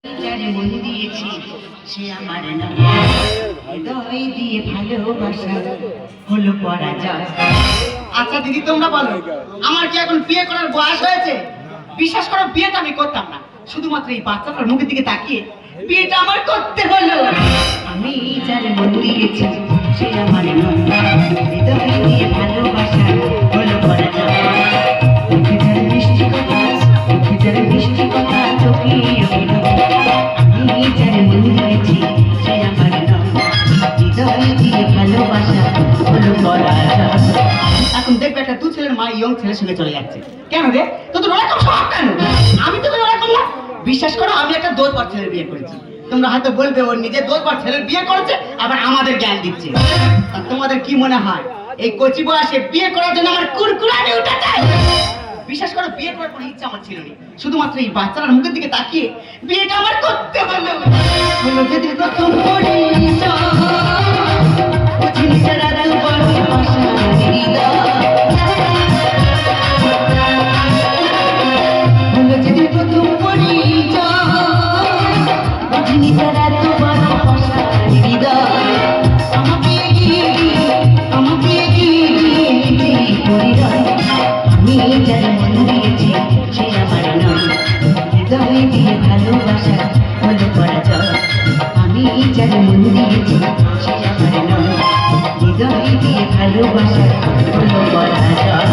মন দিয়েছি সে আমার নাম হৃদয় দিয়ে ভালোবাসা হলো পরাজয়। আচ্ছা দিদি তোমরা বলো, আমার কি এখন বিয়ে করার বয়স হয়েছে? বিশ্বাস করো বিয়েটা আমি করতাম না, শুধুমাত্র এই বাচ্চাটার মুখের দিকে তাকিয়ে বিয়েটা আমার করতে হলো। আমি যার মন দিয়েছি সে আমার নাম হৃদয় দিয়ে ভালোবাসা হলো পরাজয়। মিষ্টি কথা মিষ্টি কথা চোখে আমি যার মন দিয়েছি সে আমার নাম হৃদয় দিয়ে ভালোবাসা হলো পরাজয়। এখন দেখবে একটা দু ছেলের মা ইয়ং ছেলের সঙ্গে চলে যাচ্ছে, কেন রে তোদের ওরকম স্বভাব কেন? আমি তো ওরকম না। বিশ্বাস করো আমি একটা দোরপার ছেলের বিয়ে করেছি। তোমরা হয়তো বলবে ওর নিজে দোরপার ছেলের বিয়ে করেছে আবার আমাদের জ্ঞান দিচ্ছে। তোমাদের কি মনে হয় এই কচি বয়সে বিয়ে করার জন্য আমার কুরকুরানি উঠেছে? বিশ্বাস করো বিয়ে করার কোনো ইচ্ছা আমার ছিল না, শুধুমাত্র এই বাচ্চাটার মুখের দিকে তাকিয়ে বিয়েটা আমার করতে হলো। যদি প্রথম ভালোবাসা হলো পরাজয়। আমি যার মন দিয়েছি সে আমার নয় হৃদয় দিয়ে ভালোবাসা হলো পরাজয়।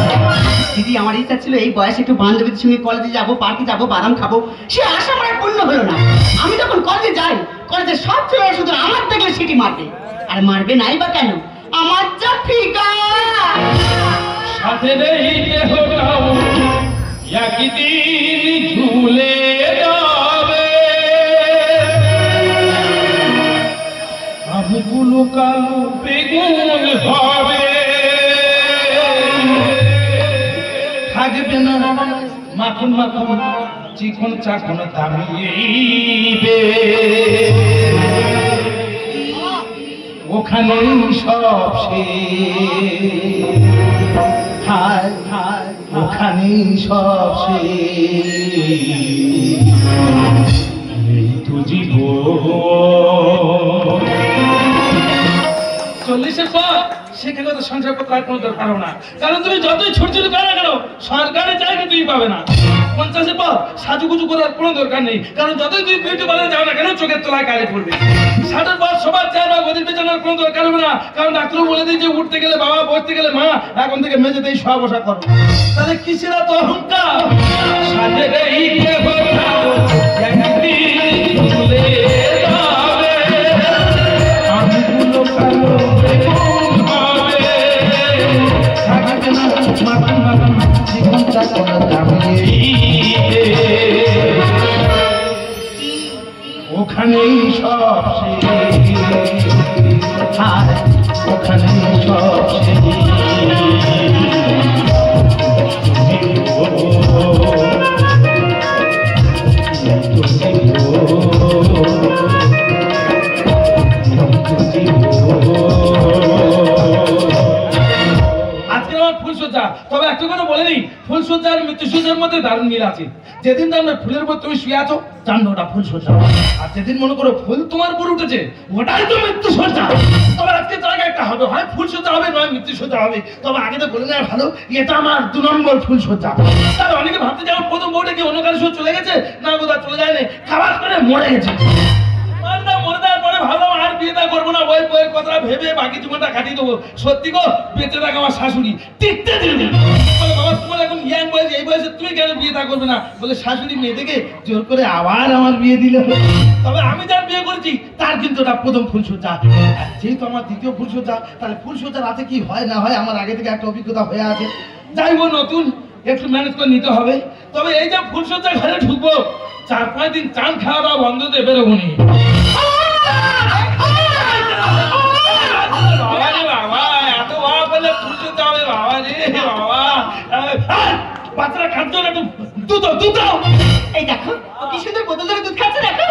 দিদি আমার ইচ্ছা ছিল এই বয়সে একটু বান্ধবীদের সঙ্গে কলেজে যাবো, পার্কে যাবো, বাদাম খাবো, সে আশা আমার পূর্ণ হলো না। আমি যখন কলেজে যাই, কলেজে সব ছেলেরা শুধু আমার দেখলে সিটি মারবে, আর মারবে নাই বা কেন, আমার যা ফিগার সাথে রইতে হটাও একদিন ঝুলে যাবে। আমগুলো কালো বেগুন হবে, থাকবে না মাখন মাখন চিকন চাকন দামিয়ে, ওখানেই সব শেষ, ওখানেই সব শেষ। এই তো জীবন 40-এর পর শিক্ষাগত সংসার করতে আর কোনো দরকার হবে না, কারণ তুমি যতই ছোট ছোট কাজ না কেন সরকারি চাকরি তুমি পাবে না। 50-এর পর সাজুগুজু করার কোনো দরকার নেই, কারণ যতই তুমি বিউটি পার্লারে যাও না কেন চোখের তলায় কালি পড়বে। 60-এর পর সবার চেয়ার বা গদির পেছনের কোনো দরকার হবে না, কারণ ডাক্তারও বলে দিই যে উঠতে গেলে বাবা, বসতে গেলে মা, এখন থেকে মেঝেতেই শোয়া বসা করো। তাহলে কিসের এত অহংকার? সাজে রইতে হটাও একদিন ঝুলে যাবে, আমগুলো কালো বেগুন হবে, থাকবে না মাখন মাখন জীবন চাকন দামিয়ে, ওখানেই সব শেষ, ওখানেই সব শেষ। আজকে আমার ফুলসজ্জা, তবে একটা কথা বলে নিই, ফুলসজ্জা আর মৃত্যুসজ্জার মধ্যে দারুণ মিল আছে। যেদিন আমরা ফুলের উপর তুমি শুয়ে আছো জানো ওটা ফুলসজ্জা, আর যেদিন মনে করো ফুল তোমার উপর উঠেছে ওটাই তো মৃত্যুসজ্জা। তবে আজকে জায়গা একটা হবে, হয় ফুলসজ্জা হবে নয় মৃত্যুসজ্জা হবে। তবে আগে তো বলে নেওয়া ভালো এটা আমার 2 নম্বর ফুলসজ্জা। তাহলে অনেকে ভাবতে যাও প্রথম বউটা কি অন্য কারোর সঙ্গে চলে গেছে, না বোধ চলে যায়নি, খাবার করে মরে গেছে। মরে দেওয়ার পরে ভাবলাম আর বিয়েটা করবো না, ওই বইয়ের কথা ভেবে বাকি জীবনটা কাটিয়ে দেবো। সত্যি গো বেঁচে থাকা আমার শাশুড়ি টিকতে দিল। বাবা তোমার এখন ইয়াং বয়স, এই বয়সে তুমি কেন বিয়েটা করবে না? বলে শাশুড়ি মেয়ে থেকে জোর করে আবার আমার বিয়ে দিল। তবে আমি যার বিয়ে করেছি তার কিন্তু ওটা প্রথম ফুলসজ্জা, যেহেতু আমার দ্বিতীয় ফুলসজ্জা, তাহলে ফুলসজ্জা রাতে কি হয় না হয় আমার আগে থেকে একটা অভিজ্ঞতা হয়ে আছে। যাই হোক নতুন একটু ম্যানেজ করে নিতে হবে। তবে এই যে ফুলসজ্জা ঘরে ঢুকবো 4-5 দিন চান খাওয়া দাওয়া বন্ধ দিয়ে বেরোবো নি। বাচ্চারা খাদ্য একটু দুধ দুধ। এই দেখো ও কি সুন্দর বোতল ধরে দুধ খাচ্ছে, দেখো।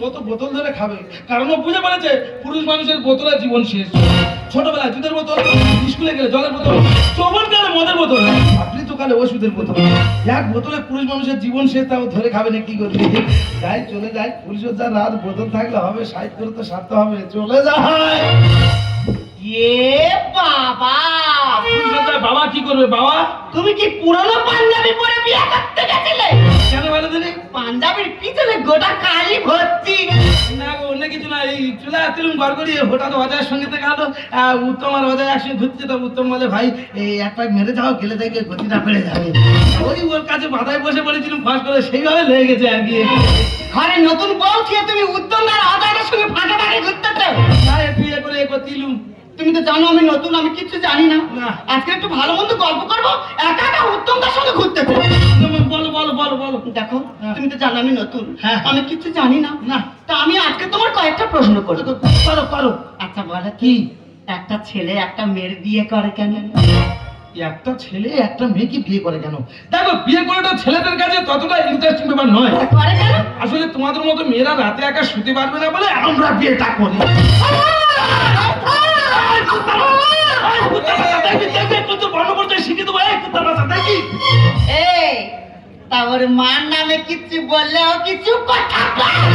ও তো বোতল ধরে খাবে, কারণ ও বুঝে পড়েছে পুরুষ মানুষের বোতলে জীবন শেষ। ছোটবেলায় দুধের বোতল, স্কুলে গেলে জলের বোতল, যৌবনকালে মদের বোতল। আপনি তো সকালে ওষুধের বোতল, এক বোতলে পুরুষ মানুষের জীবন সে তাও ধরে খাবে না, কি করবে? যাই চলে যাই, ফুলসজ্জার রাত, বোতল থাকলে হবে, সাইড করে তো সারতে হবে, চলে যায়। এ বাবা, ফুলসজ্জায় বাবা কি করবে? বাবা তুমি কি পুরনো পাঞ্জাবি পরে বিয়ে করতে গেছিলে? কেন বলে দিলি? পাঞ্জাবির পিছনে গোটা কালি ভর্তি। না গো, অন্য কিছু না, এই চলে আসছিলাম ঘর করিয়ে, হঠাৎ অজয়ের সঙ্গে থেকে গেল, উত্তম আর অজয় একসঙ্গে ঘুরতে যেতাম। উত্তম বলে, ভাই এই এক পাক মেরে যাও, গেলে দেখবে গতিটা বেড়ে যাবে। ওই ওর কাছে বাধায় বসে পড়েছিলাম, ফাঁস করে সেইভাবে লেগে গেছে আর কি। ঘরে নতুন বউ ছিল, তুমি উত্তম আর অজয়ের সঙ্গে ফাঁকে ফাঁকে ঘুরতেছো। না একটু ইয়ে করে এ করতিলুম। তুমি তো জানো আমি নতুন, আমি কিচ্ছু জানি না। না। আজকে একটু ভালো মন্দ গল্প করবো, একা একা উত্তমদার সঙ্গে ঘুরতেছো। বলো বলো বলো বলো। দেখো, হ্যাঁ। তুমি তো জানো আমি নতুন, হ্যাঁ। আমি কিচ্ছু জানি না। না। তা আমি আজকে তোমার কয়েকটা প্রশ্ন করবো। পারো পারো। আচ্ছা বলো কি, একটা ছেলে একটা মেয়ের বিয়ে করে কেন? একটা ছেলে একটা মেয়েকে বিয়ে করে কেন? দেখো, বিয়ে করাটা ছেলেদের কাছে ততটা ইন্টারেস্টিং ব্যাপার নয়। করে কেন? আসলে তোমাদের মতো মেয়েরা রাতে একা শুতে পারবে না বলে আমরা বিয়েটা করি। এই, তা ওর মার নামে কিচ্ছু বললেও কিছু কথা বল।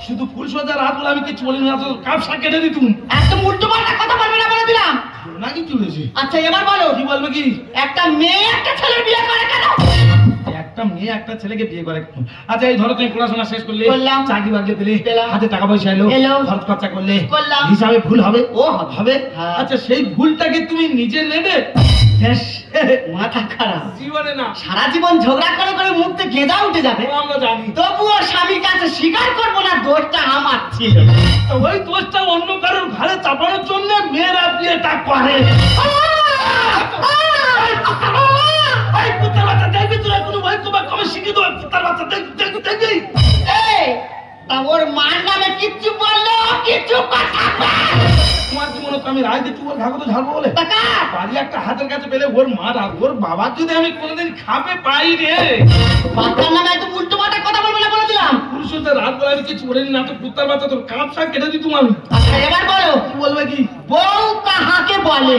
শুধু ফুলসজ্জার রাত বলে আমি কিছু বলি না, তো কাপসা কেটে দিতুম। একদম উল্টো পাল্টা কথা বলবে না বলে দিলাম। নাকি চলেছে? আচ্ছা এবার বলো, কি বলবে কি? একটা মেয়ে একটা ছেলের বিয়ে করে কেন? একটা মেয়ে একটা ছেলেকে বিয়ে করে কেন? আচ্ছা এই ধরো, তুমি পড়াশোনা শেষ করলে, করলাম। চাকরি বাকরি পেলে, পেলাম। হাতে টাকা পয়সা এলো, এলো। খরচ খরচা করলে, করলাম। হিসাবে ভুল হবে? ও হবে। হবে। হ্যাঁ। আচ্ছা সেই ভুলটাকে তুমি নিজে নেবে? বেশ, মাথা খারাপ। জীবনে না। সারা জীবন ঝগড়া করে করে মুখতে গেঁজা উঠে যাবে, ও আমরা জানি। তবুও স্বামীর কাছে স্বীকার করবো না দোষটা আমার ছিল। তো ওই দোষটা অন্য কারোর ঘাড়ে চাপানোর জন্য মেয়েরা বিয়েটা করে। এই কুত্তার বাচ্চা, দেখবি তোরা কোনো ভয় কমা কমে শিখে দেবো। কুত্তার বাচ্চা, দেখবি দেখবি। এই, তা ওর মার নামে কিচ্ছু বললো কিছু কথা বল। তোমার কি মনে হতো আমি রায় দিচ্ছি ওর ঘাগো তো ঝাড়বো বলে? তা কার? বাড়ি একটা হাতের কাছে পেলে ওর মা আর ওর বাবা যদি আমি কোনোদিন খাবে পাই রে। বাচ্চার নামে একদম উল্টো পাল্টা কথা বলবে না বলে দিলাম। পুরুষদের রাত বলে আমি কিছু বলিনি না, তো কুত্তার বাচ্চা তোর কাপ শাক কেটে দিতুম আমি। আচ্ছা এবার বলো, কি বলবে কি? বউ কাহাকে বলে?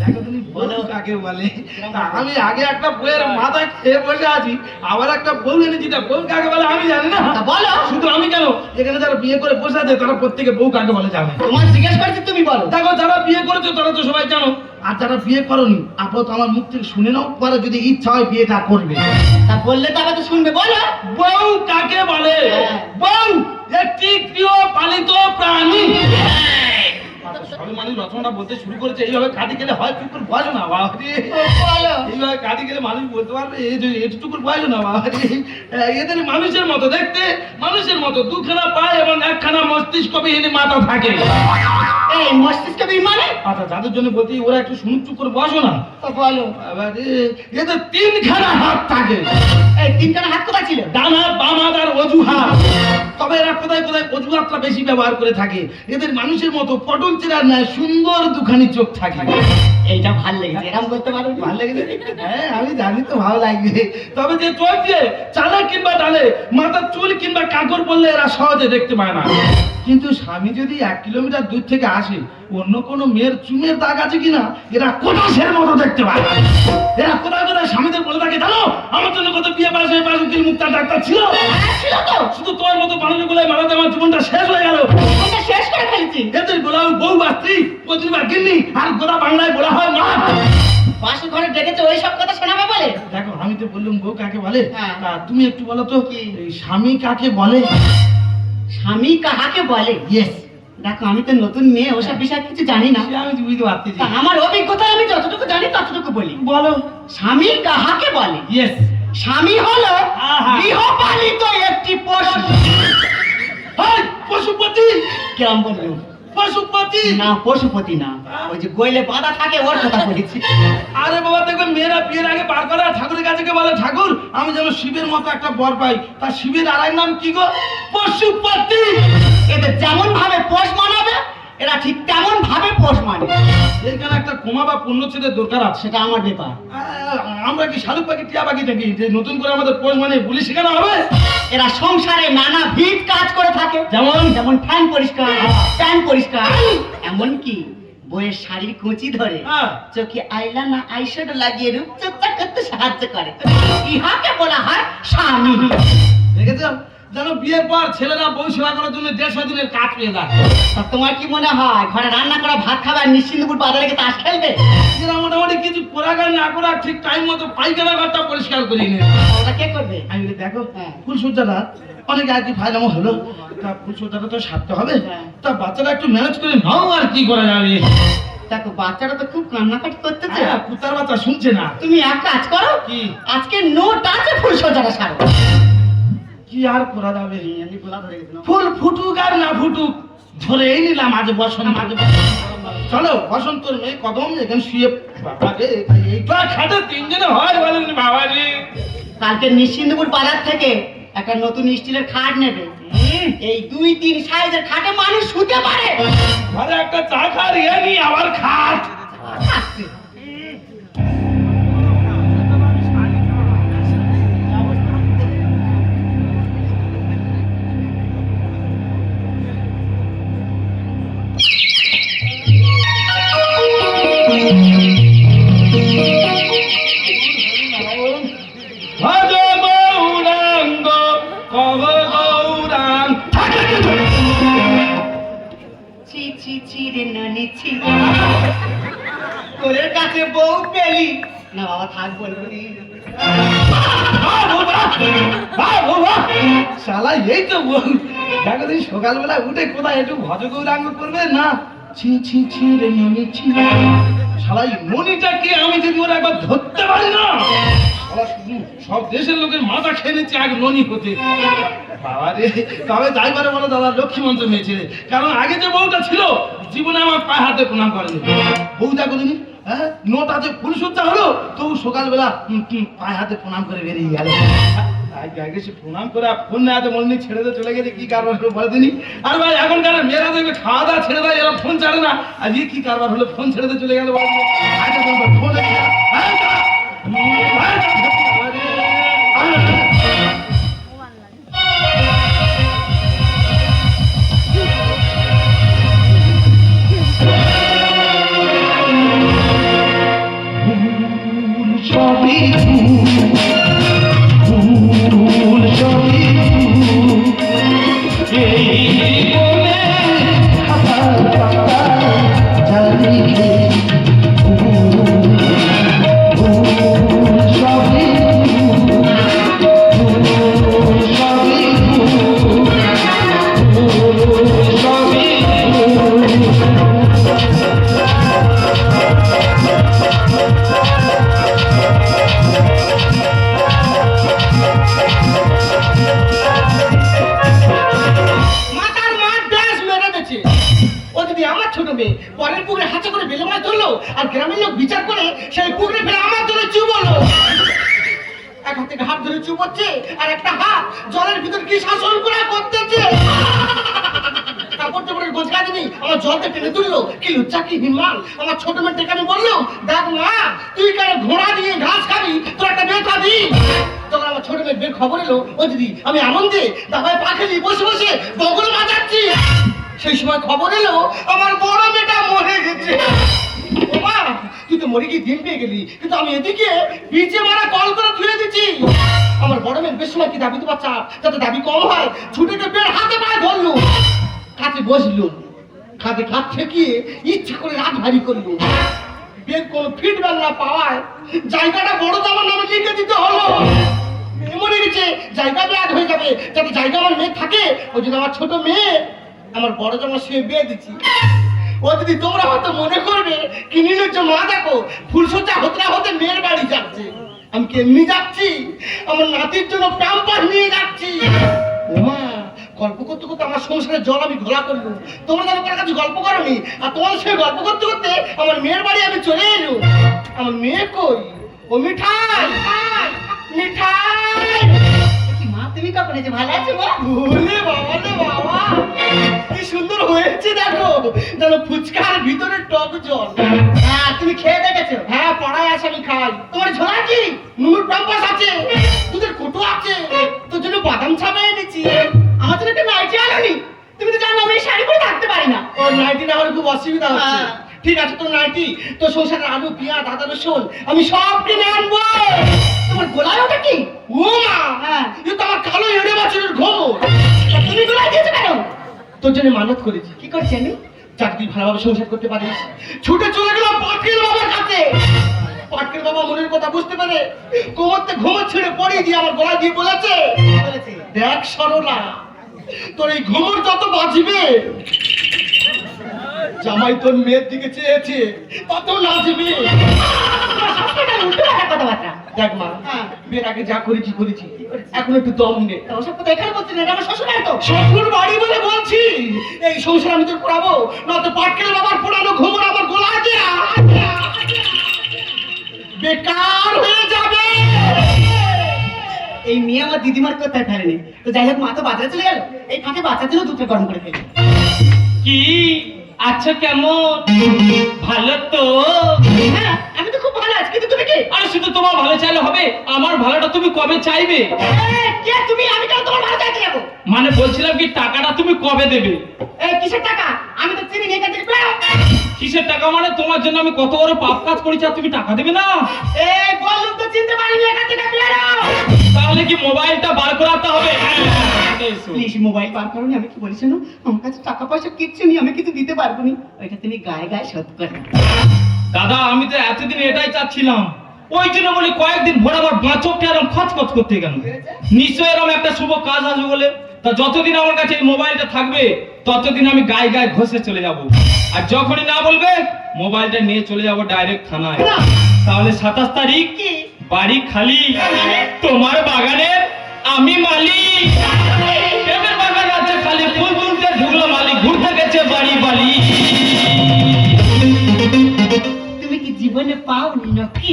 দেখো তুমি বলো কাকে বলে। তা আমি আগে একটা বউয়ের মাথা খেয়ে বসে আছি, আবার একটা বউ এনেছি, তা বউ কাকে বলে আমি জানি না। তা বলো। শুধু আমি কেন, এখানে যারা বিয়ে করে বসে আছে তারা প্রত্যেকে বউ কাকে বলে জানে। তোমার জিজ্ঞেস করছি, তুমি বলো। দেখো, যারা বিয়ে করেছো তারা তো সবাই জানো, আর যারা বিয়ে করনি আপাতত আমার মুখ থেকে শুনে নাও, পরে যদি ইচ্ছা হয় বিয়েটা করবে। তা বললে তবে তো শুনবে, বলো। বউ কাকে বলে? হ্যাঁ। বউ একটি গৃহপালিত প্রাণী। সবাই মানুষ রচনাটা বলতে শুরু করেছে এইভাবে, কাটি গেলে হয় চুপ করে বসো না বাবারে। বলো। এইভাবে কাটি গেলে মানুষ বলতে পারবে এই যে এটুকু বসো না বাবারে। এদের মানুষের মতো দেখতে, মানুষের মতো দুখানা পায় এবং একখানা মস্তিষ্ক বিহীন মাথা থাকে। এই মস্তিষ্ক বিমানে? আচ্ছা যাদের জন্য বলতে ওরা একটু শুনুক, চুপ করে বসো না। তো বলো। বাবারে, এদের তিনখানা হাত থাকে। এই তিনখানা হাত কোথায় ছিল? ডান হাত, বাম হাত আর অজুহাত। তবে এরা কোথায় কোথায় অজুহাতটা বেশি ব্যবহার করে থাকে। এদের মানুষের মতো পটল চেরার ন্যায় সুন্দর দুখানি চোখ থাকে। এইটা ভাল লেগেছে, এরকম বলতে পারো? ভালো লেগেছে? হ্যাঁ আমি জানি তো ভালো লাগবে। তবে যে চোখ দিয়ে চালে কিংবা ডালে মাথার চুল কিংবা কাকড় পড়লে এরা সহজে দেখতে পায় না। কিন্তু স্বামী যদি 1 কিলোমিটার দূর থেকে আসে, অন্য কোনো মেয়ের চুমের দাগ আছে কিনা এরা কোটাসের মতো দেখতে পায়। এরা কোথায় কোথায় স্বামীদের বলে থাকে, জানো আমার জন্য কত বিয়ে পাশ হয়ে পাশ উকিল মুক্তার ডাক্তার ছিল। হ্যাঁ, ছিল তো। শুধু তোমার মতো মানুষগুলো মারাতে আমার জীবনটা শেষ হয়ে গেল। ওটা শেষ করে ফেলেছি। এদের বলা হয় বউ বা স্ত্রী, প্রতিবার গিন্নি, আর গোদা বাংলায় বলা হয় মা। পাশে ঘরে ডেকেছে ওই সব কথা শোনাবে বলে? দেখো আমি তো বললাম বউ কাকে বলে, হ্যাঁ। তুমি একটু বলো তো কি? এই স্বামী কাকে বলে? স্বামী কাহাকে বলে? ইয়েস। দেখো আমি তো নতুন মেয়ে, ওসব বিষয় কিছু জানি না। আমি বুঝতে পারতেছি। তা আমার অভিজ্ঞতায় আমি যতটুকু জানি ততটুকু বলি। বলো। স্বামী কাহাকে বলে? ইয়েস। স্বামী হলো আহা। গৃহপালিত একটি পশু। হাই পশুপতি। কেমন বললো? পশুপতি না, পশুপতি না, ওই যে গইলে বাঁধা থাকে ওর কথা বলেছি। আরে বাবা দেখবে মেয়েরা বিয়ের আগে বার করে ঠাকুরের কাছে গিয়ে বলে, ঠাকুর আমি যেন শিবের মতো একটা বর পাই। তার শিবের আরেক নাম কি গো? পশুপতি। এদের যেমন ভাবে পোষ মানাবে এরা ঠিক তেমন ভাবে পোষ মানে। এখানে একটা কোমা বা পূর্ণচ্ছেদের দরকার আছে। সেটা আমার ব্যাপার। আমরা কি শালুক পাখি টিয়া পাখি নাকি যে নতুন করে আমাদের পোষ মানে বলি শেখানো হবে? এরা সংসারে নানা ভিত কাজ করে থাকে, যেমন যেমন ফ্যান পরিষ্কার, প্যান পরিষ্কার, এমনকি বইয়ের শাড়ির কুচি ধরে হ্যাঁ। চোখে আইলা না আইশ্যাডো লাগিয়ে রূপচর্চা করতে সাহায্য করে, ইহাকে বলা হয় স্বামী। দেখেছো যেন বিয়ের পর ছেলেরা বউ সেবা করার জন্য 150 দিনের কাজ পেয়ে যায়। তা তোমার কি মনে হয় ঘরে রান্না করা ভাত খাবে আর নিশ্চিন্তপুর বাজারে গিয়ে তাস খেলবে? এরা মোটামুটি কিছু করাগার না করা ঠিক টাইম মতো পায়খানা ঘরটা পরিষ্কার করি নে। ওটা কে করবে? আমি বলি দেখো হ্যাঁ। ফুলসজ্জাটা অনেক আর কি ফায়দামো হলো, তা ফুলসজ্জাটা তো সারতে হবে, হ্যাঁ। তা বাচ্চারা একটু ম্যানেজ করে নাও, আর কি করা যাবে। দেখো বাচ্চাটা তো খুব কান্নাকাটি করতেছে। হ্যাঁ, কুত্তার বাচ্চা শুনছে না। তুমি এক কাজ করো, কি? আজকে নো টাচে ফুলসজ্জাটা সারো। কি আর করা যাবে, আমি গোলা ধরে গেছিলাম। ফুল ফুটুক আর না ফুটুক ধরেই নিলাম আজ বসন্ত। চলো বসন্তর মেয়ে কদম এখানে শুয়ে, বাবা রে এইটা খাটে তিনজনে হয় বলেন বাবা রে। কালকে নিশ্চিন্তপুর বাজার থেকে একটা নতুন স্টিলের খাট নেবে। এই 2-3 সাইজের খাটে মানুষ শুতে পারে। ঘরে একটা চা খার ইয়ে নি আবার খাট। আসছে। ভজ গৌরাঙ্গ কহ গৌরাঙ্গ। ছি ছি ছি রে ননি ছি, তোরের কাছে বউ পেলি না বাবা, থাক বলবো নি। শালা এই তো বল, দেখো দিন সকালবেলা উঠে কোথায় একটু ভজ গৌরাঙ্গ করবে না। ছি ছি ছি রে ননি ছি। শালা এই ননিটাকে আমি যদি ওরা একবার ধরতে পারি না, শালা শুধু সব দেশের লোকের মাথা খেয়ে নিচ্ছে আগে ননি হতে। বাবা রে, তবে যাই পারে বলো দাদা লক্ষ্মীমন্ত মেয়েছে, কারণ আগে যে বউটা ছিল জীবনে আমার পায়ে হাতে প্রণাম করেনি। বউটা কোনদিন হ্যাঁ নোটাতে ফুলসজ্জা হলো তবু সকালবেলা পায়ে হাতে প্রণাম করে বেরিয়ে গেল। আগে সে প্রণাম করে ফোন না হাতে মনে ছেড়ে দিয়ে চলে গেছে, কি কারবার হলো বলে দিনি। আর ভাই এখনকার মেয়েরা দেখবে খাওয়া দাওয়া ছেড়ে দেয়, এরা ফোন ছাড়ে না। আর কি কারবার হলো ফোন ছেড়ে দিয়ে চলে গেল ফোন। মাথার মার ড্যাশ মেরে দিয়েছে। ও যদি আমার ছোট মেয়ে পরের পুকুরে হাতে করে বেলে মাছ ধরলো আর গ্রামের লোক বিচার করে সেই পুকুরে ফেলে আমার ধরে চুবলো। এক হাত থেকে হাত ধরে চুবচ্ছে আর একটা হাত জলের ভিতর কি শাসন করা করতেছে। কাপড় চোপড়ের গোছকা দিবি আমার জলতে টেনে তুললো, কি লুচ্চা কি হিম্মাল। আমার ছোট মেয়ে ডেকে আমি বললো, দেখ মা তুই কেন ঘোড়া দিয়ে ঘাস খাবি, তোর একটা বের খাবি। তখন আমার ছোট মেয়ের বের খবর এলো, ও দিদি আমি আনন্দে দাবায় পা খেলি বসে বসে বগল বাজাচ্ছি। সেই সময় খবর এলো আমার বড় মেয়েটা মরে গেছে। ও মা তুই তো মরে গিয়ে দিন পেয়ে গেলি, কিন্তু আমি এদিকে বিচে মারা কল করে ধুয়ে দিচ্ছি। আমার বড় মেয়ের বেশ সময় কি দাবি তো বাচ্চা যাতে দাবি কম হয়, ছুটে গিয়ে বের হাতে পায়ে ধরলো, কাছে বসলো, খাতে খাত ঠেকিয়ে ইচ্ছা করে রাত ভারী করলো। বের কোনো ফিডব্যাক না পাওয়ায় জায়গাটা বড় জামার নামে লিখে দিতে হলো। মেয়ে মরে গেছে, জায়গা ব্যাগ হয়ে যাবে, যাতে জায়গা আমার মেয়ে থাকে ওই জন্য আমার ছোট মেয়ে আমার বড় জামা শুয়ে বিয়ে দিচ্ছি। ও দিদি তোমরা হয়তো মনে করবে কি নির্লজ্জ মা, দেখো ফুলসজ্জা হতে না হতে মেয়ের বাড়ি যাচ্ছে। আমি কেমনি যাচ্ছি, আমার নাতির জন্য প্যাম্পার নিয়ে যাচ্ছি। ওমা গল্প করতে করতে আমার সংসারের জল আমি ঘোলা করবো, তোমরা যেন কার কাছে গল্প করোনি। আর তোমার সঙ্গে গল্প করতে করতে আমার মেয়ের বাড়ি আমি চলে এলো। আমার মেয়ে কই? ও মিঠাই মিঠাই, মা তুমি কখন এসে ভালো আছো? বলে বাবা রে বাবা কি সুন্দর হয়েছে, দেখো যেন ফুচকার ভিতরে টক জল। হ্যাঁ তুমি খেয়ে দেখেছো? হ্যাঁ পড়ায় আসে আমি খাই। তোমার ঝোলা কি নুনুর প্যাম্পাস আছে, দুধের কোটো আছে, তোর জন্য বাদাম ছাপা এনেছি। আমার জন্য একটা নাইটি আনোনি? তুমি তো জানো আমি শাড়ি পরে থাকতে পারি না। ও নাইটি না হলে খুব অসুবিধা হচ্ছে। ঠিক আছে তোর নাইটি, তোর সংসারের আলু পেঁয়াজ আদা রসুন আমি সব কিনে আনবো। তোমার গোলায় ওটা কি? ও মা, হ্যাঁ। এ তো আমার কালো এড়ে বছরের ঘোর। তুমি গোলায় দিয়েছো কেন? তোর জন্য মানত করেছি, কি করছি আমি? যাতে তুই ভালোভাবে সংসার করতে পারিস। ছুটে চলে গেলাম পাটকেল বাবার কাছে। পাটকেল বাবা মনের কথা বুঝতে পারে কোমরতে ঘুমো ছেড়ে পড়িয়ে দিয়ে আমার গলা দিয়ে বলেছে, বলেছে দেখ সরলা, তোর এই ঘুমর যত বাজবে, জামাই তোর মেয়ের দিকে চেয়েছে তত নাচবে। উল্টো পাল্টা কথাবার্তা। দেখ মা, হ্যাঁ। বিয়ের আগে যা করেছি করেছি, এখন একটু দম নে। তো ওসব কথা এখানে বলছি না, এটা আমার শ্বশুর বাড়ি তো। শ্বশুর বাড়ি বলে বলছি, এই সংসার আমি তোর পড়াবো, নয়তো পাটকেল বাবার পড়ানো ঘুমর আমার গোলা দিয়া বেকার হয়ে যাবে। এই মেয়ে আমার দিদিমার কোথায় ফেলেনি, তো যাই হোক মা তো বাজারে চলে গেল, এই ফাঁকে বাচ্চার জন্য দুধটা গরম করে ফেলি। কি আচ্ছা, কেমন? ভালো তো? হ্যাঁ আমি তো খুব ভালো আছি, কিন্তু তুমি কি? আরে শুধু তোমার ভালো চাইলে হবে, আমার ভালোটা তুমি কবে চাইবে? কে তুমি? আমি কেন তোমার ভালো চাইতে যাবো? মানে বলছিলাম কি, টাকাটা তুমি কবে দেবে? এই কিসের টাকা? আমি তো চিনি এখান থেকে বেরো। কিসের টাকা? মানে তোমার জন্য আমি কত বড় পাপ কাজ করেছি আর তুমি টাকা দেবে না? এই বললুম তো চিনতে পারিনি, এখান থেকে বেরো। তাহলে কি মোবাইলটা বার করাতে হবে? এসো। প্লিজ মোবাইল বার করুন, আমি কি বলছি না, আমার কাছে টাকা পয়সা কিচ্ছু নেই, আমি কিছু দিতে পারবো না, ওইটা তুমি গায়ে গায়ে শোধ করো। দাদা আমি তো এতদিন এটাই চাচ্ছিলাম, ওই জন্য বলি কয়েকদিন ভোর আমার বাঁচকটা এরকম খচখচ করতে গেল। নিশ্চয়ই এরকম একটা শুভ কাজ আসবে বলে, তা যতদিন আমার কাছে এই মোবাইলটা থাকবে ততদিন আমি গায়ে গায়ে ঘষে চলে যাব, আর যখনই না বলবে মোবাইলটা নিয়ে চলে যাব ডাইরেক্ট থানায়। তাহলে 27 তারিখ বাড়ি খালি, তোমার বাগানের আমি মালিক। প্রেমের বাগান আছে খালি, ফুল তুলতে ঢুকলো মালিক, ঘুরতে গেছে বাড়ি বাড়ি। তুমি কি জীবনে পাওনি নাকি?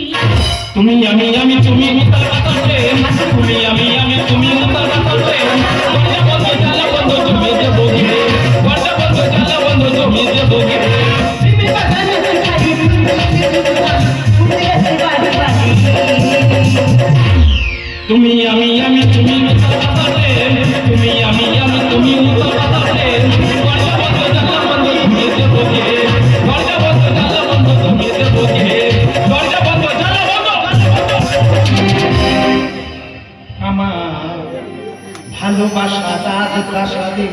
তুমি আমি তুমি উতাল পাতাল প্রেম, তুমি আমি তুমি উতাল পাতাল প্রেম। গর্জা বন্ধ জ্বালা বন্ধ তুমি যে বগি রে, গর্জা বন্ধ জ্বালা বন্ধ তুমি যে বগি রে। তুমি আমি তুমি উতাল পাতাল প্রেম, তুমি আমি তুমি উতাল পাতাল প্রেম। গর্জা বন্ধ জ্বালা বন্ধ তুমি যে বগি রে, গর্জা বন্ধ জ্বালা বন্ধ তুমি যে বগি রে, গর্জা বন্ধ জ্বালা বন্ধ। আমার ভালোবাসা রাজপ্রাসাদে,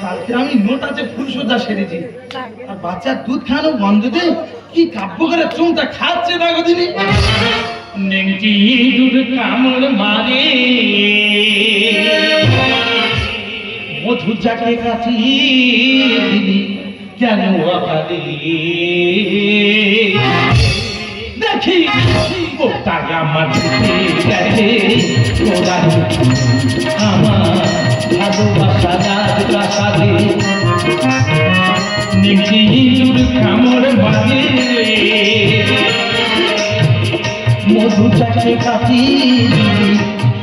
কালকে আমি নোটাতে ফুলসজ্জা সেরেছি, আর বাচ্চার দুধ খাওয়ানো বন্ধ দিয়ে কি কাব্য করে চুমটা খাচ্ছে না গদিনী। নেংটি দুধ কামড় মারে, মধু যাকে কাটি দিলি কেন আকালে, দেখি ও তাই আমার ছুটে গেছে ওরা, আমার ভালোবাসা রাজপ্রাসাদে, নেংটি দুধ কামড় মারে, মধু যাকে কাটি দিলি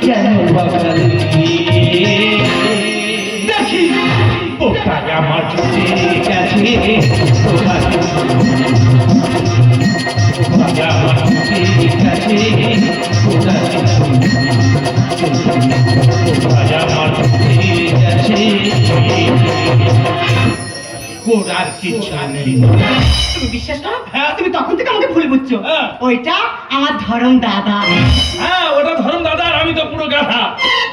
কেন আকালে, দেখি ও তাই আমার ছুটে গেছে ওরা, তাই আমার ছুটে গেছে ওরা, তাই আমার ছুটে গেছে ওরার কিছু নেই। তুমি বিশ্বাস করো? হ্যাঁ। তুমি তখন থেকে আমাকে ভুল বুঝছো। হ্যাঁ। ওইটা আমার ধরম দাদা। হ্যাঁ ওটা ধরুন দাদা, আর আমি তো পুরো গাধা।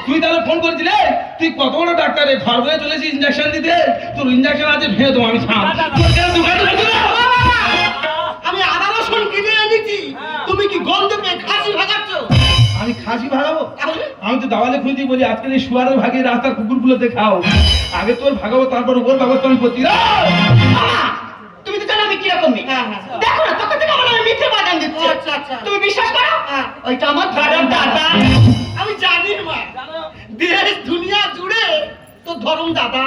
তুই তাহলে ফোন করেছিলে, তুই কত বড় ডাক্তারে ঘর বয়ে চলেছিস ইঞ্জেকশন দিতে, তোর ইঞ্জেকশন আছে ভেঙে দেবো আমি ছাপ। তোর কেন দোকানে ঢুকবি না? আমি আদা রসুন কিনে এনেছি, তুমি কি গন্ধ পেয়ে খাসি ভাগাচ্ছ? আমি খাসি ভাগাবো? তাহলে আমি তো দাওয়ালে খুঁজে বলি আজকে এই শুয়ারের ভাগে রাস্তার কুকুরগুলোতে খাও, আগে তোর ভাগাবো তারপর ওর ব্যবস্থা আমি করছি। মামা, তুমি তো জানো আমি কিরকম মেয়ে। দেখো না, তখন থেকে আমার নামে মিথ্যে বাদাম দিচ্ছে। তুমি বিশ্বাস করো? ওইটা আমার ধরম দাদা। আমি জানি মা, দেশ দুনিয়া জুড়ে তো ধরুন দাদা।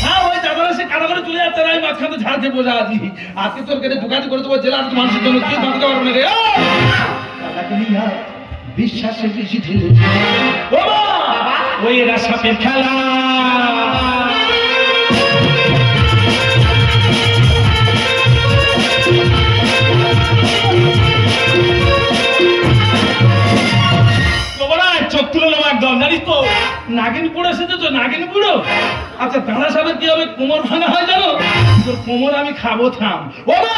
হ্যাঁ ওই দাদারা সে কাদা করে চলে যাচ্ছে, আমি মাঝখানে ঝাড়তে বোঝা আছি, আজকে তোর কেটে দোকানে করে দেবো জেলার মানুষের জন্য, তুই বাঁচতে পারবো না রে। দাদাকে নিয়ে বিশ্বাসে বেশি ঢেলে বাবা ওই এরা সাপের খেলা, চোখ তুলে নেবো একদম, জানিস তো নাগিন পুড়ো এসেছো, নাগিন পুড়ো। আচ্ছা দাঁড়া সাহেবের কি হবে, কোমর ভাঙা হয় জানো? তোর কোমর আমি খাবো, থাম। ও মা,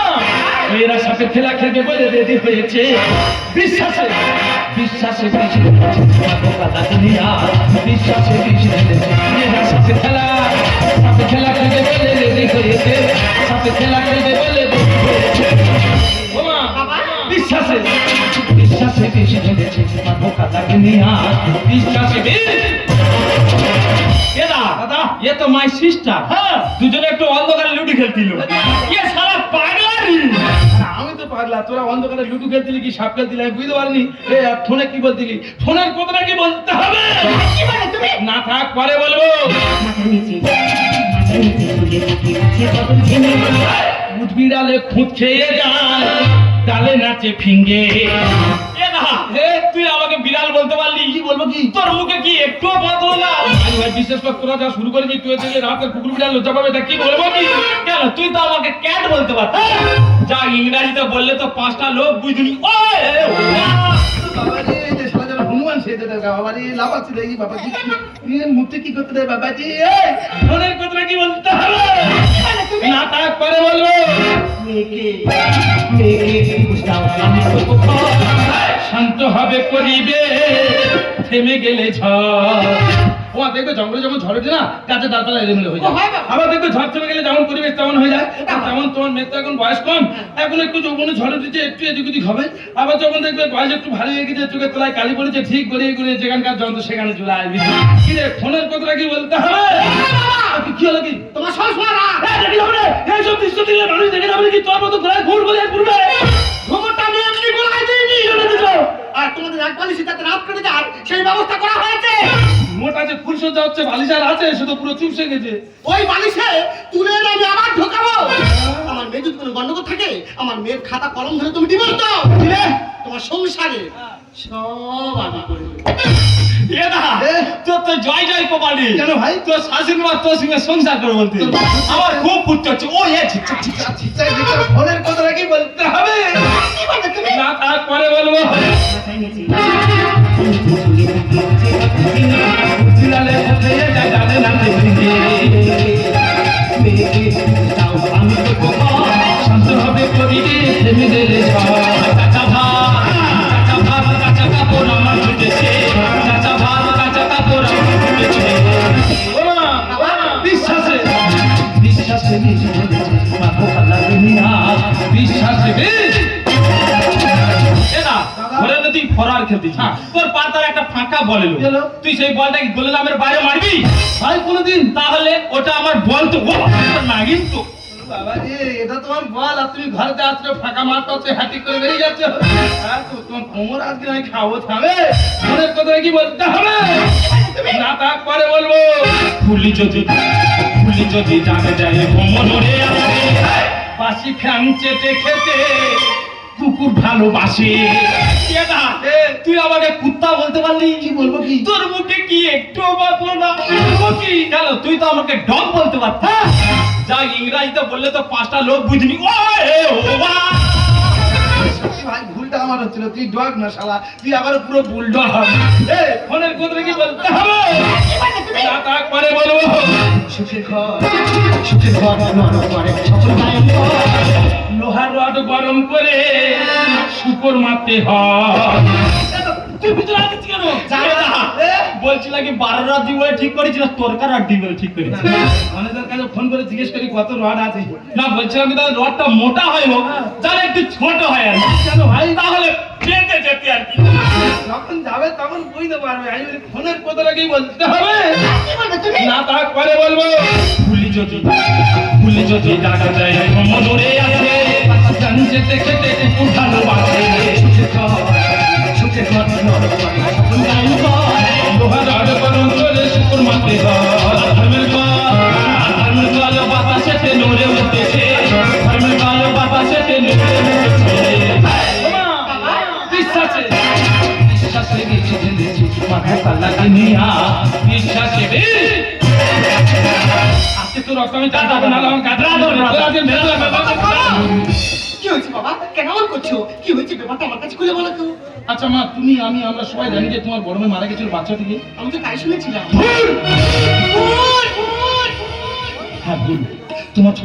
মেয়েরা সাথে খেলা খেলবে বলে রেডি হয়েছে। বিশ্বাসে বিশ্বাসে বেশি হয়েছে, কথা দুনিয়া বিশ্বাসে বেশি হয়েছে। মেয়েরা সাথে খেলা খেলবে বলে রেডি হয়েছে, সাথে খেলা খেলবে বলে রেডি হয়েছে। ও মা, বিশ্বাসে বিশ্বাসে বেশি হয়েছে, কথা দুনিয়া বিশ্বাসে বেশি। এরা দাদা এ তো মাই সিস্টার। হ্যাঁ, দুজনে একটু অন্ধকারে লুডো খেলছিল। এ সারা পাগলারি। আমি তো পাগলা, তোরা অন্ধকারে লুডু খেলতিলি কি সাপ খেলতিলি আমি বুঝতে পারিনি। এ আর ফোনে কি বলতিলি? ফোনের কথাটা কি বলতে হবে? কি বলে তুমি? না থাক, পরে বলবো। মাথার নিচে তুলে থাকে সে কত ঝিমিয়ে উঠ বিড়ালে খুঁত খেয়ে যায়, ডালে নাচে ফিঙ্গে। এ না হে, তুই আমাকে বিড়াল বলতে পারলি? কি বলবো কি? তোর মুখে কি একটু বদল না? ভাই ভাই বিশেষ করে তোরা যা শুরু করেছিস, তুই থেকে রাতের কুকুর বিড়াল লজ্জা পাবে, তা কি বলবো কি? কেন তুই তো আমাকে ক্যাট বলতে পারতি। যা ইংরেজিতে বললে তো পাঁচটা লোক বুঝুনি। ওই বাবাজি, যে শালা যেন হনুমান সেজে দেয় বাবাজি, লাফাচ্ছি দেখি বাবাজি, মুখে কি করতে দেয় বাবাজি? এই ফোনের কথাটা কি বলতে হবে? না থাক, পরে বলবো। মেয়েকে বুঝতাম আমি করবো শান্ত হবে পরিবে, থেমে গেলে ঝড়। ও দেখবে জঙ্গলে যখন ঝড় ওঠে না, গাছে ডালপালা এলোমেলো হয়ে যায়। আবার দেখবে ঝড় থেমে গেলে যেমন পরিবেশ তেমন হয়ে যায়। আর তেমন তোমার মেয়ের তো এখন বয়স কম, এখন একটু যৌবনে ঝড় উঠেছে, একটু এদিক ওদিক হবে। আবার যখন দেখবে বয়স একটু ভারী হয়ে গেছে, চোখের তলায় কালি পড়েছে, ঠিক গড়িয়ে গড়িয়ে যেখানকার যন্ত্র সেখানে চলে আসবি। কি রে, ফোনের কথাটা কি বলতে হবে? কি হলো কি? তোমার সংসার দেখে যাবে রে, এইসব দৃশ্য দিলে মানুষ দেখে যাবে কি? তোর মতো ঘোরায় ঘুর বলে ঘুরবে। ঘুমটা আমি এমনি গোলায় দিইনি। আর তোমাদের এক বালিশে যাতে রাত কেটে যায় সেই ব্যবস্থা করা হয়েছে। মোটা যে ফুলসজ্জা হচ্ছে, বালিশার আছে, শুধু পুরো চুপসে গেছে। ওই বালিশে তুলে এনে আমি আবার ঢোকাবো। আমার মেয়ে যদি কোনো গন্ডগোল থাকে, আমার মেয়ের খাতা কলম ধরে তুমি ডিভোর্স দাও। দিলে তোমার সংসারে সব আমি করে দেবো। এ না তোর তো জয় জয় কপালি। কেন ভাই? তোর শাশুড়ি মা তোর সঙ্গে সংসার করে বলতে আমার খুব পুত্র হচ্ছে। ও এ ফোনের কথাটা কি বলতে হবে? কি বলবে তুমি? না থাক, পরে বলবো। মাথায় নিচে তুলে থাকে বিড়ালে খেয়ে যায়, ডালে নাচে ফিরে। মেয়েকে বুঝতাম আমি করবো শান্ত হবে পরিবে, থেমে গেলে ঝড়। কাঁচা ভাত কাঁচা কাপড় আমার ছুটেছে। কাঁচা ভাত কাঁচা কাপড় আমার ছুটেছে। ও মা, বিশ্বাসে বিশ্বাসে বেশি হয়েছে, মাথা কালা দুনিয়া বিশ্বাসে বেশি। এ না ঘরে না তুই ফরার খেলতেছিস। হ্যাঁ। তোর পাতার একটা ফাঁকা বল এলো। এলো। তুই সেই বলটা কি গোলে নামের বাইরে মারবি? ভাই কোনোদিন তাহলে ওটা আমার বল তো। ও নাগিন তো। বাবাজি, এটা তোমার বল, আর তুমি ঘরে আসছো, ফাঁকা মাঠ পাচ্ছে, হাঁটি করে বেরিয়ে যাচ্ছ। আর তো তোমার কোমর আজকে আমি খাবো, থামে। ফোনের কথাটা কি বলতে হবে? না থাক, পরে বলবো। ফুলি যদি জাগে যায় মনরে আসে। বাসি ফ্যান চেটে খেতে কুকুর ভালোবাসে। এ না, তুই আমাকে কুত্তা বলতে পারলি? কি বলবো কি? তোর মুখে কি একটু বাঁচলো না? বলবো কি? কেন তুই তো আমাকে ডগ বলতে পারতি। যা ইংরেজিতে বললে তো পাঁচটা লোক বুঝনি। ও এ ও বা। সত্যি ভাই, ভুলটা আমার হচ্ছিল। তুই ডগ না শালা, তুই আবার পুরো বুলডগ। এ ফোনের কথাটা কি বলতে হবে? না থাক, পরে বলবো। সুখের ঘর নরম করে সকল গায়ন কর। লোহার রড গরম করে শুকর মারতে হয়। তুই ভিতরে আসছিস কেন? জানো না। বলছি নাকি 12 রাত দিব বলে ঠিক করেছি না তরকার রাত দিব বলে ঠিক করেছি? ম্যানেজার কাছে ফোন করে জিজ্ঞেস করি কত রড আছে। না বলছিলাম কি তাহলে রডটা মোটা হয় হোক, যারা একটু ছোট হয় আর কি। কেন ভাই? তাহলে যেতে যেতে আর কি। যখন যাবে তখন বুঝতে পারবে। আমি বলি ফোনের কথাটা কি বলতে হবে? কি বলবে তুমি? না থাক, পরে বলবো। ফুলি যদি ডাকা যায় মনরে আসে। যেতে খেতে কুকুর ভালোবাসে। সুখের ঘর নরম করে সকল গায়ন কর। লোহার রড গরম করে শুকর মারতে হয়। ধর্মের কালো বাতাসেতে নড়ে উঠেছে। ধর্মের কালো বাতাসেতে নড়ে উঠেছে। বিশ্বাসে বিশ্বাসে গেছে ঢেলেছি, মাথা কালা দুনিয়া বিশ্বাসে বেশ। আজকে তোর রক্ত আমি দাদা বানালাম, গাদরা ধরে কি হয়েছে বাবা? কেন এমন করছো? কি হয়েছে ব্যাপারটা আমার কাছে খুলে বলো তো। আচ্ছা মা, তুমি আমি আমরা সবাই জানি যে তোমার বড় মেয়ে মারা গেছিল বাচ্চা থেকে। আমি তো তাই শুনেছিলাম। হ্যাঁ ভুল। তোমার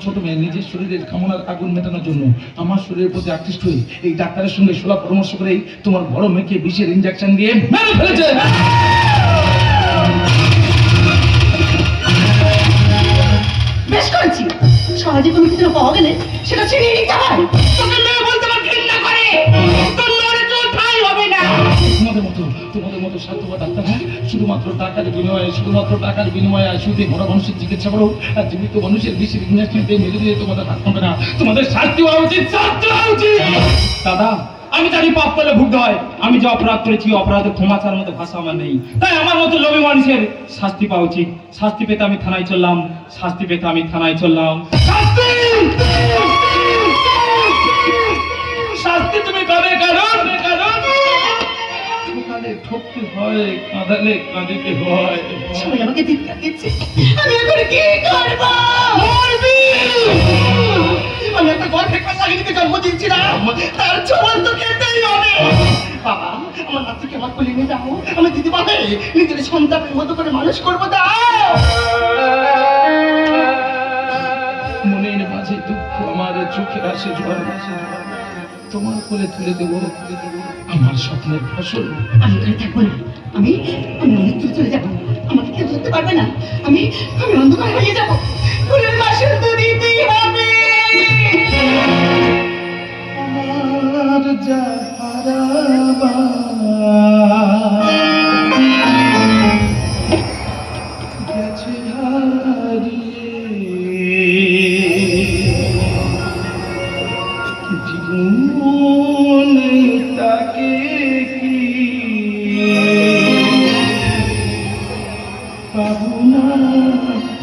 ছোট মেয়ে নিজের শরীরের কামনার আগুন মেটানোর জন্য আমার শরীরের প্রতি আকৃষ্ট হয়ে এই ডাক্তারের সঙ্গে সোলা পরামর্শ করে তোমার বড় মেয়েকে বিষের ইনজেকশন দিয়ে মেরে ফেলেছে। বেশ করেছি, সহজে কোনো কিছু পাওয়া গেলে সেটা ছিনিয়ে নিতে হয়। তোকে মেয়ে বলতে আমার ঘৃণা করে। তোর নড়ে চোর ঠাই হবে না। তোমাদের মতো স্বার্থপর ডাক্তাররা শুধুমাত্র টাকার বিনিময়ে শুধু বড় মানুষের চিকিৎসা করো, আর জীবিত মানুষের বিষের ইনজেকশন দিয়ে মেরে দিয়ে তোমাদের হাত কমবে না। তোমাদের শাস্তি হওয়া উচিত, শাস্তি হওয়া উচিত। দাদা আমি জানি পাপ করলে ভুগতে হয়, আমি যে অপরাধ করেছি অপরাধে ক্ষমা চাওয়ার মতো ভাষা আমার নেই, তাই আমার মতো লোভী মানুষের শাস্তি পাওয়া উচিত। শাস্তি পেতে আমি থানায় চললাম। শাস্তি তুমি পাবে, কারণ ঠকালে ঠকতে হয়, কাঁদালে কাঁদিতে হয়। সবাই আমাকে ধিক্কার দিচ্ছে, আমি এখন কি করব? মরবি। আমি একটা গর্ভে কাছাকাছিতে জন্ম দিয়েছিলাম, তার জবান তো খেতেই হবে। বাবা, আমার নাতিকে আমার কোলে নিয়ে যাও। আমি দিদি পাবে নিজের সন্তানের মতো করে মানুষ করবো। দাও। মনের মাঝে দুঃখ আমার চোখে আসে জল, তোমার কোলে তুলে দেবো আমার স্বপ্নের ফসল। আমি এখানে থাকবো না, আমি অন্যত্র চলে যাবো। আমাকে কেউ ধরতে পারবে না, আমি অন্ধকার হারিয়ে যাবো। ফুলের বাসন তো দিতেই হবে। আমার যাহারা গেছে হারিয়ে, জীবনে তাকে কি পাবো না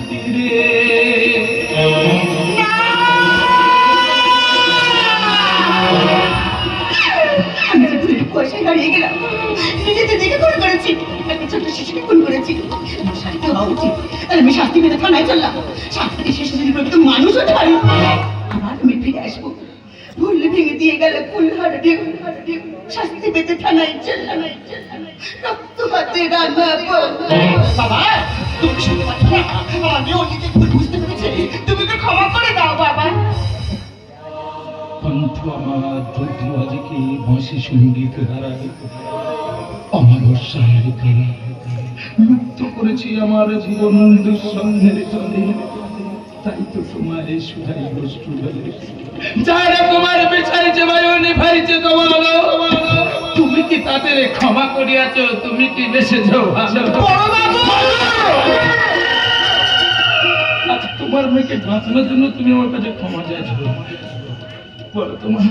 ফিরে। আমি যে ফুলের কুয়াশায় হারিয়ে গেলাম, নিজেদের দিকে খুন করেছি, একটা ছোট্ট শিশুকে খুন করেছি। আমার শাস্তি হওয়া উচিত, আর আমি শাস্তি পেতে থানায় চললাম। শাস্তি শেষে যদি প্রকৃত মানুষ হতে পারি, আবার আমি ফিরে আসবো। ভুল ভেঙে দিয়ে গেলে ফুল হারিয়ে শাস্তি পেতে থানায় চললাম। রক্তপাতে রাঙাবো। বাবা, তুমি শুনতে পাচ্ছ না? আমার মেয়ে ওর নিজের ভুল বুঝতে পেরেছে। তুমি ওকে ক্ষমা করে দাও বাবা। কণ্ঠ আমার ধৈর্য আজকে বাঁশি সঙ্গীত হারায়, আমার উৎসাহের খেলা লুপ্ত করেছি আমার জীবন দুঃসঙ্গের চলে। তাই তো সময় সুধাই বস্তু যারা তোমার বেচাইছে বায়নে ভাইছে তোমার, তুমি কি তাদের ক্ষমা করিয়াছ? তুমি কি বেসেছ ভালো? আচ্ছা, তোমার মেয়েকে বাঁচানোর জন্য তুমি আমার কাছে ক্ষমা চাইছো। বলো তোমার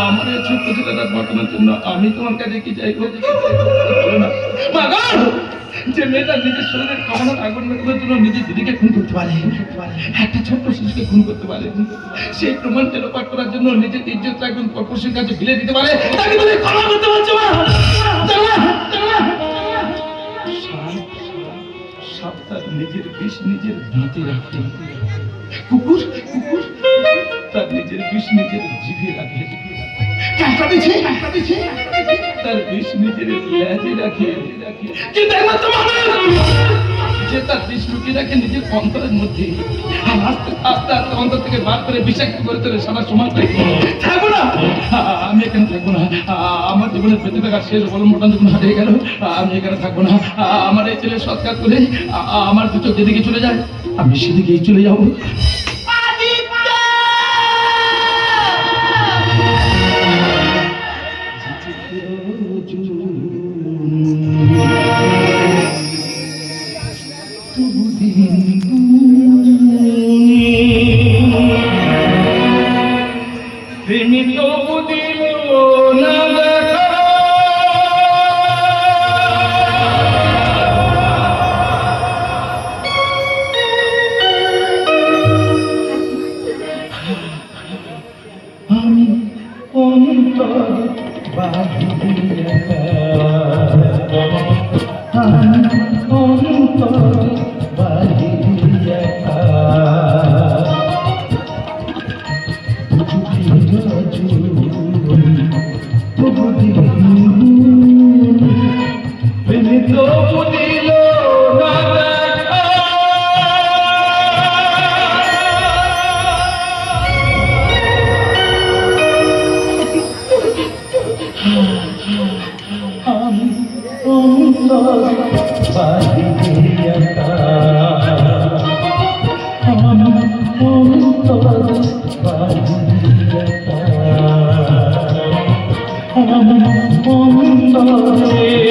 আমার এই ছোট্ট ছেলেটা বাঁচানোর জন্য আমি তোমার কাছে কি চাইবো? বলো না মা গো, যে মেয়েটা নিজের শরীরের কামনার আগুন মেটানোর জন্য নিজের দিদিকে খুন করতে পারে, একটা ছোট্ট শিশুকে খুন করতে পারে, সেই প্রমাণ লোপাট করার জন্য নিজের ইজ্জত একজন পরপুরুষের কাছে বিলে দিতে পারে, তাকে তুমি ক্ষমা করতে পারছো না? সাপ তার নিজের বিষ নিজের দাঁতে রাখে, কুকুর তার নিজের বিষ নিজের জিভে রাখে, তার বিষ নিজের লেজে রাখে, কিন্তু একমাত্র মানুষ যে তার বিষ লুকিয়ে রাখে নিজের অন্তরের মধ্যে, আস্তে আস্তে আস্তে অন্তর থেকে বার করে বিষাক্ত করে তোলে সারা সময় পাই। থাকবো না, আমি এখানে থাকবো না। আমার জীবনের বেঁচে থাকার শেষ অবলম্বন যখন হারিয়ে গেল, আমি এখানে থাকবো না। আমার এই ছেলে সৎকার করে আমার দুটো যেদিকে চলে যায় আমি সেদিকেই চলে যাবো। দিল না দেখা। আমি অন্তর বাহিরে একা, আমি অন্তর বাহিরে একা, আমি অন্তরে